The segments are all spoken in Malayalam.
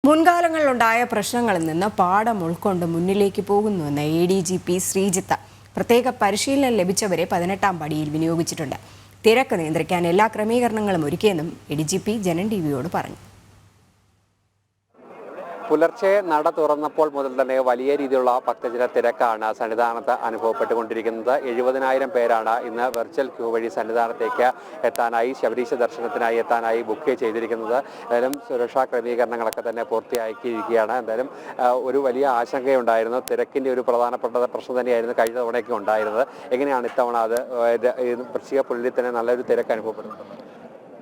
മുൻകാലങ്ങളിലുണ്ടായ പ്രശ്നങ്ങളിൽ നിന്ന് പാഠം ഉൾക്കൊണ്ട് മുന്നിലേക്ക് പോകുന്നുവെന്ന് ADGP ശ്രീജിത്ത്. പ്രത്യേക പരിശീലനം ലഭിച്ചവരെ 18-ാം പടിയിൽ വിനിയോഗിച്ചിട്ടുണ്ട്. തിരക്ക് നിയന്ത്രിക്കാൻ എല്ലാ ക്രമീകരണങ്ങളും ഒരുക്കിയെന്നും ADGP ജനൻ ടിവിയോട് പറഞ്ഞു. പുലർച്ചെ നട തുറന്നപ്പോൾ മുതൽ തന്നെ വലിയ രീതിയിലുള്ള ഭക്തജന തിരക്കാണ് സന്നിധാനത്ത് അനുഭവപ്പെട്ടുകൊണ്ടിരിക്കുന്നത്. 70,000 പേരാണ് ഇന്ന് വെർച്വൽ ക്യൂ വഴി സന്നിധാനത്തേക്ക് എത്താനായി, ശബരീശ ദർശനത്തിനായി എത്താനായി ബുക്ക് ചെയ്തിരിക്കുന്നത്. എന്തായാലും സുരക്ഷാ ക്രമീകരണങ്ങളൊക്കെ തന്നെ പൂർത്തിയാക്കിയിരിക്കുകയാണ്. എന്തായാലും ഒരു വലിയ ആശങ്കയുണ്ടായിരുന്നു. തിരക്കിൻ്റെ ഒരു പ്രധാനപ്പെട്ട പ്രശ്നം തന്നെയായിരുന്നു കഴിഞ്ഞ തവണയൊക്കെ ഉണ്ടായിരുന്നത്. എങ്ങനെയാണ് ഇത്തവണ അത് വൃശ്ചിക പുള്ളിൽ തന്നെ നല്ലൊരു തിരക്ക് അനുഭവപ്പെടുന്നത്?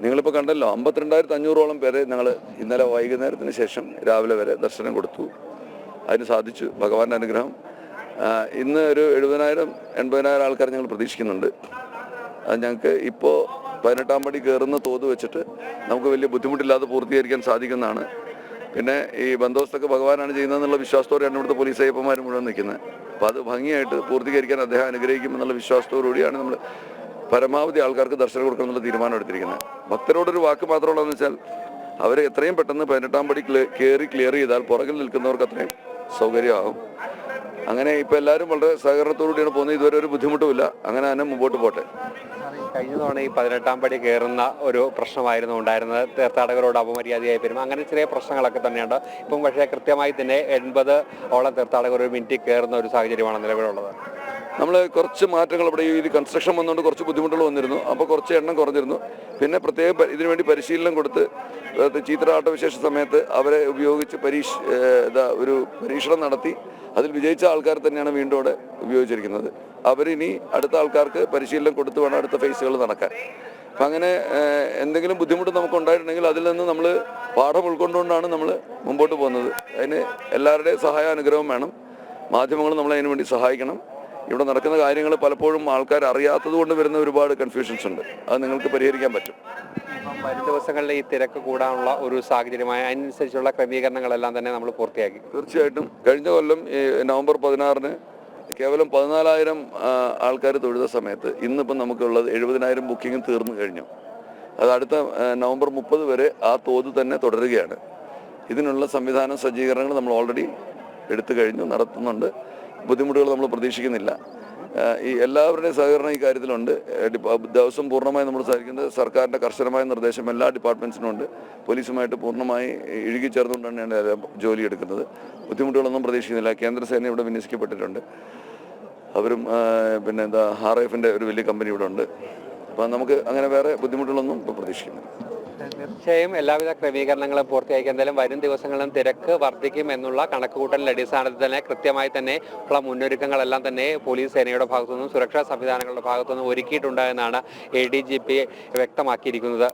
നിങ്ങളിപ്പോൾ കണ്ടല്ലോ, 52,500ഓളം പേരെ ഞങ്ങൾ ഇന്നലെ വൈകുന്നേരത്തിന് ശേഷം രാവിലെ വരെ ദർശനം കൊടുത്തു. അതിന് സാധിച്ചു, ഭഗവാന്റെ അനുഗ്രഹം. ഇന്ന് ഒരു 70,000-80,000 ആൾക്കാർ ഞങ്ങൾ പ്രതീക്ഷിക്കുന്നുണ്ട്. അത് ഞങ്ങൾക്ക് ഇപ്പോൾ 18-ാം പടി കയറുന്ന തോത് വെച്ചിട്ട് നമുക്ക് വലിയ ബുദ്ധിമുട്ടില്ലാതെ പൂർത്തീകരിക്കാൻ സാധിക്കുന്നതാണ്. പിന്നെ ഈ ബന്ദോബസ്തൊക്കെ ഭഗവാനാണ് ചെയ്യുന്നതെന്നുള്ള വിശ്വാസത്തോടെയാണ് ഇവിടുത്തെ പോലീസ് അയ്യപ്പന്മാർ മുഴുവൻ നിൽക്കുന്നത്. അപ്പോൾ അത് ഭംഗിയായിട്ട് പൂർത്തീകരിക്കാൻ അദ്ദേഹം അനുഗ്രഹിക്കുമെന്നുള്ള വിശ്വാസത്തോടുകൂടിയാണ് നമ്മൾ പരമാവധി ആൾക്കാർക്ക് ദർശനം കൊടുക്കണം എന്നുള്ള തീരുമാനം എടുത്തിരിക്കുന്നത്. ഭക്തരോടൊരു വാക്ക് മാത്രമുള്ളതെന്ന് വെച്ചാൽ അവർ എത്രയും പെട്ടെന്ന് 18-ാം പടി ക്ലിയർ ചെയ്താൽ പുറകിൽ നിൽക്കുന്നവർക്ക് അത്രയും സൗകര്യമാകും. അങ്ങനെ ഇപ്പോൾ എല്ലാവരും വളരെ സഹകരണത്തോടുകൂടിയാണ് പോകുന്നത്. ഇതുവരെ ഒരു ബുദ്ധിമുട്ടുമില്ല. അങ്ങനെ തന്നെ മുമ്പോട്ട് പോട്ടെ. കഴിഞ്ഞ തവണ ഈ 18-ാം പടി കയറുന്ന ഒരു പ്രശ്നമായിരുന്നു ഉണ്ടായിരുന്നത്. തീർത്ഥാടകരോട് അപമര്യാദയായി പെരും അങ്ങനെ ചെറിയ പ്രശ്നങ്ങളൊക്കെ തന്നെയുണ്ട്. ഇപ്പം പക്ഷേ കൃത്യമായി തന്നെ 80ഓളം തീർത്ഥാടകർ ഒരു മിനിറ്റിൽ കയറുന്ന ഒരു സാഹചര്യമാണ് നിലവിലുള്ളത്. നമ്മൾ കുറച്ച് മാറ്റങ്ങൾ ഇവിടെ ഈ കൺസ്ട്രക്ഷൻ വന്നുകൊണ്ട് കുറച്ച് ബുദ്ധിമുട്ടുകൾ വന്നിരുന്നു. അപ്പോൾ കുറച്ച് എണ്ണം കുറഞ്ഞിരുന്നു. പിന്നെ പ്രത്യേകം ഇതിനുവേണ്ടി പരിശീലനം കൊടുത്ത് ചീത്രആട്ടവിശേഷ സമയത്ത് അവരെ ഉപയോഗിച്ച് ഒരു പരീക്ഷണം നടത്തി അതിൽ വിജയിച്ച ആൾക്കാർ തന്നെയാണ് വീണ്ടും അവിടെ ഉപയോഗിച്ചിരിക്കുന്നത്. അവരിനി അടുത്ത ആൾക്കാർക്ക് പരിശീലനം കൊടുത്ത് വേണം അടുത്ത ഫേസുകൾ നടക്കാൻ. അപ്പം അങ്ങനെ എന്തെങ്കിലും ബുദ്ധിമുട്ട് നമുക്ക് ഉണ്ടായിട്ടുണ്ടെങ്കിൽ അതിൽ നിന്ന് നമ്മൾ പാഠം ഉൾക്കൊണ്ടുകൊണ്ടാണ് നമ്മൾ മുമ്പോട്ട് പോകുന്നത്. അതിന് എല്ലാവരുടെയും സഹായ അനുഗ്രഹം വേണം. മാധ്യമങ്ങൾ നമ്മളെ അതിനു വേണ്ടി സഹായിക്കണം. ഇവിടെ നടക്കുന്ന കാര്യങ്ങൾ പലപ്പോഴും ആൾക്കാർ അറിയാത്തത് കൊണ്ട് വരുന്ന ഒരുപാട് കൺഫ്യൂഷൻസ് ഉണ്ട്. അത് നിങ്ങൾക്ക് പരിഹരിക്കാൻ പറ്റും. വരും ദിവസങ്ങളിൽ ഈ തിരക്ക് കൂടാനുള്ള ഒരു സാഹചര്യമായ അതിനനുസരിച്ചുള്ള ക്രമീകരണങ്ങളെല്ലാം തന്നെ നമ്മൾ പൂർത്തിയാക്കി. തീർച്ചയായിട്ടും കഴിഞ്ഞ കൊല്ലം നവംബർ 16-ന് കേവലം 14,000 ആൾക്കാർ തൊഴുത സമയത്ത് ഇന്നിപ്പം നമുക്കുള്ളത് 70,000 ബുക്കിംഗ് തീർന്നു കഴിഞ്ഞു. അത് അടുത്ത നവംബർ 30 വരെ ആ തോത് തന്നെ തുടരുകയാണ്. ഇതിനുള്ള സംവിധാന സജ്ജീകരണങ്ങൾ നമ്മൾ ഓൾറെഡി എടുത്തു കഴിഞ്ഞു, നടത്തുന്നുണ്ട്. ബുദ്ധിമുട്ടുകൾ നമ്മൾ പ്രതീക്ഷിക്കുന്നില്ല. ഈ എല്ലാവരുടെയും സഹകരണം ഈ കാര്യത്തിലുണ്ട്. ദിവസം പൂർണ്ണമായി നമ്മൾ സഹകരിക്കുന്നത് സർക്കാരിൻ്റെ കർശനമായ നിർദ്ദേശം എല്ലാ ഡിപ്പാർട്ട്മെൻറ്റ്സിനും ഉണ്ട്. പോലീസുമായിട്ട് പൂർണ്ണമായി ഇഴുകിച്ചേർന്നുകൊണ്ടാണ് ജോലി എടുക്കുന്നത്. ബുദ്ധിമുട്ടുകളൊന്നും പ്രതീക്ഷിക്കുന്നില്ല. കേന്ദ്രസേന ഇവിടെ വിന്യസിക്കപ്പെട്ടിട്ടുണ്ട്. അവരും പിന്നെ RAFൻ്റെ ഒരു വലിയ കമ്പനി ഇവിടെ ഉണ്ട്. അപ്പം നമുക്ക് അങ്ങനെ വേറെ ബുദ്ധിമുട്ടുകളൊന്നും ഇപ്പോൾ പ്രതീക്ഷിക്കുന്നില്ല. തീർച്ചയായും എല്ലാവിധ ക്രമീകരണങ്ങളും പൂർത്തിയാക്കി. എന്തായാലും വരും ദിവസങ്ങളിലും തിരക്ക് വർദ്ധിക്കും എന്നുള്ള കണക്കുകൂട്ടലിന്റെ അടിസ്ഥാനത്തിൽ തന്നെ കൃത്യമായി തന്നെ ഉള്ള മുന്നൊരുക്കങ്ങളെല്ലാം തന്നെ പോലീസ് സേനയുടെ ഭാഗത്തുനിന്നും സുരക്ഷാ സംവിധാനങ്ങളുടെ ഭാഗത്തുനിന്നും ഒരുക്കിയിട്ടുണ്ട് എന്നാണ് ADGP വ്യക്തമാക്കിയിരിക്കുന്നത്.